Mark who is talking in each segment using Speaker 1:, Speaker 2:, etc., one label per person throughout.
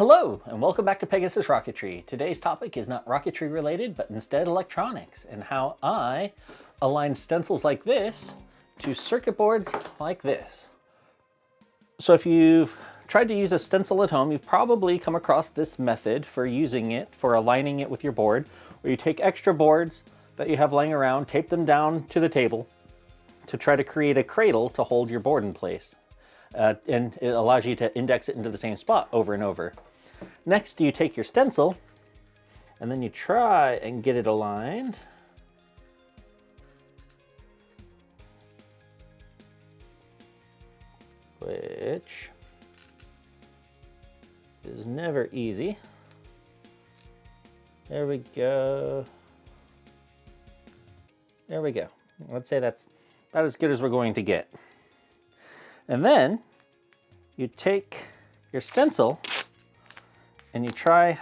Speaker 1: Hello, and welcome back to Pegasus Rocketry. Today's topic is not rocketry related, but instead electronics, and how I align stencils like this to circuit boards like this. So if you've tried to use a stencil at home, you've probably come across this method for using it, for aligning it with your board, where you take extra boards that you have laying around, tape them down to the table to try to create a cradle to hold your board in place. And it allows you to index it into the same spot over and over. Next, you take your stencil and then you try and get it aligned. Which is never easy. There we go. There we go. Let's say that's about as good as we're going to get. And then you take your stencil and you try,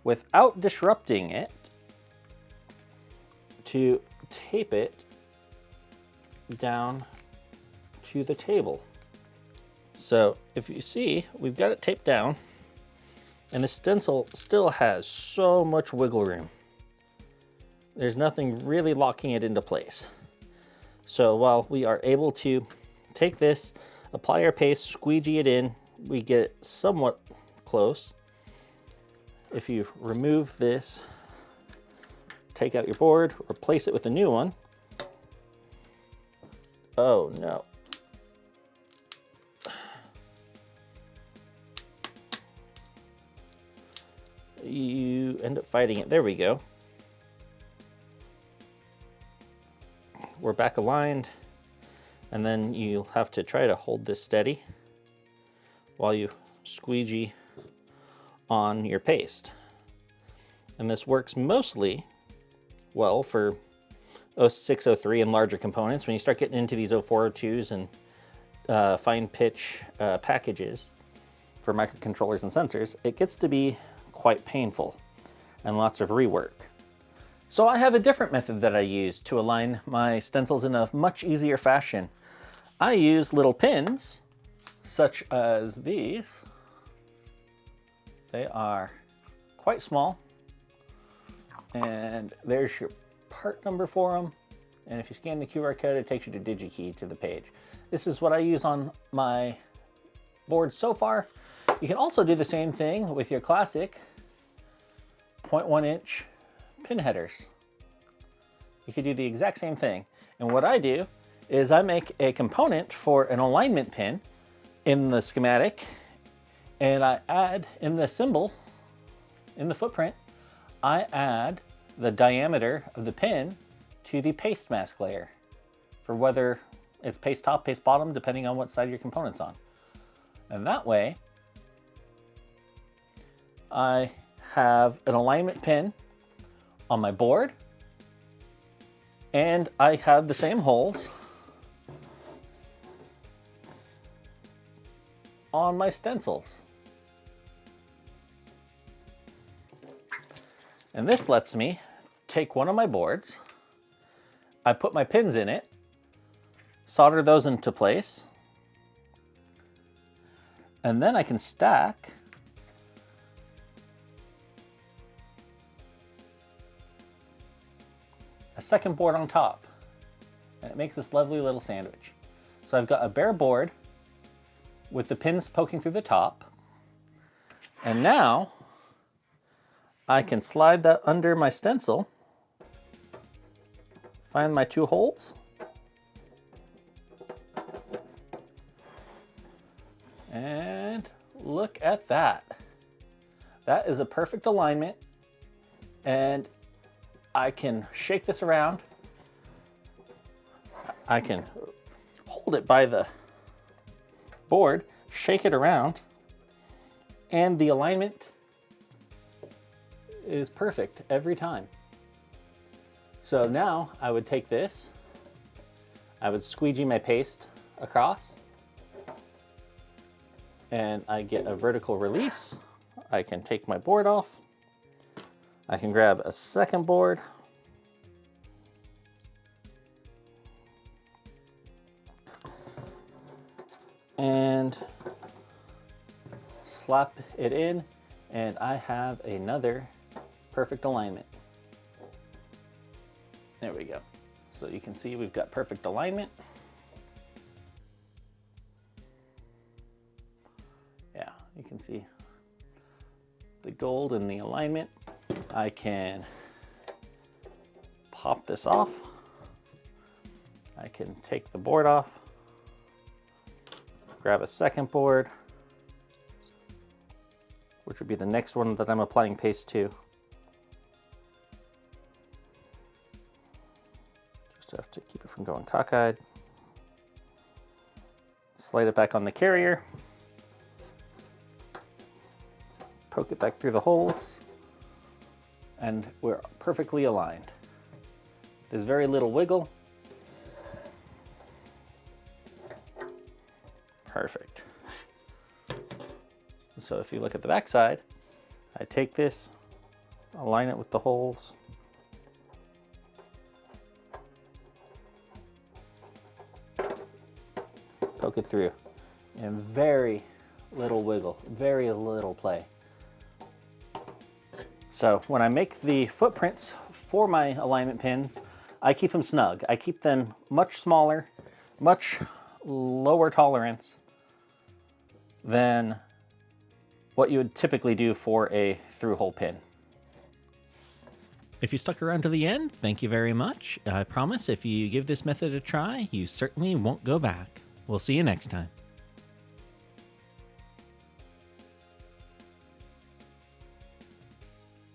Speaker 1: without disrupting it, to tape it down to the table. So if you see, we've got it taped down and the stencil still has so much wiggle room. There's nothing really locking it into place. So while we are able to take this, apply our paste, squeegee it in, we get it somewhat close. If you remove this, take out your board, replace it with a new one. Oh no. You end up fighting it. There we go. We're back aligned. And then you'll have to try to hold this steady while you squeegee on your paste. And this works mostly well for 06, 03 and larger components. When you start getting into these 04, 02s and fine pitch packages for microcontrollers and sensors, it gets to be quite painful and lots of rework. So I have a different method that I use to align my stencils in a much easier fashion. I use little pins, such as these. They are quite small, and there's your part number for them. And if you scan the QR code, it takes you to DigiKey to the page. This is what I use on my board so far. You can also do the same thing with your classic 0.1 inch pin headers. You could do the exact same thing. And what I do is I make a component for an alignment pin in the schematic, and I add in the symbol, in the footprint, I add the diameter of the pin to the paste mask layer for whether it's paste top, paste bottom, depending on what side your component's on. And that way, I have an alignment pin on my board, and I have the same holes on my stencils. And this lets me take one of my boards, I put my pins in it, solder those into place, and then I can stack a second board on top, and it makes this lovely little sandwich. So I've got a bare board with the pins poking through the top, and now I can slide that under my stencil, find my two holes, and look at that. That is a perfect alignment, and I can shake this around. I can hold it by the board, shake it around, and the alignment is perfect every time. So now I would take this, I would squeegee my paste across, and I get a vertical release. I can take my board off. I can grab a second board, and slap it in, and I have another perfect alignment. There we go. So you can see we've got perfect alignment. Yeah, you can see the gold and the alignment. I can pop this off. I can take the board off, grab a second board, which would be the next one that I'm applying paste to. Just have to keep it from going cockeyed. Slide it back on the carrier. Poke it back through the holes. And we're perfectly aligned. There's very little wiggle. Perfect. So if you look at the back side, I take this, align it with the holes, poke it through, and very little wiggle, very little play. So when I make the footprints for my alignment pins, I keep them snug. I keep them much smaller, much lower tolerance than what you would typically do for a through-hole pin. If you stuck around to the end, thank you very much. I promise if you give this method a try, you certainly won't go back. We'll see you next time.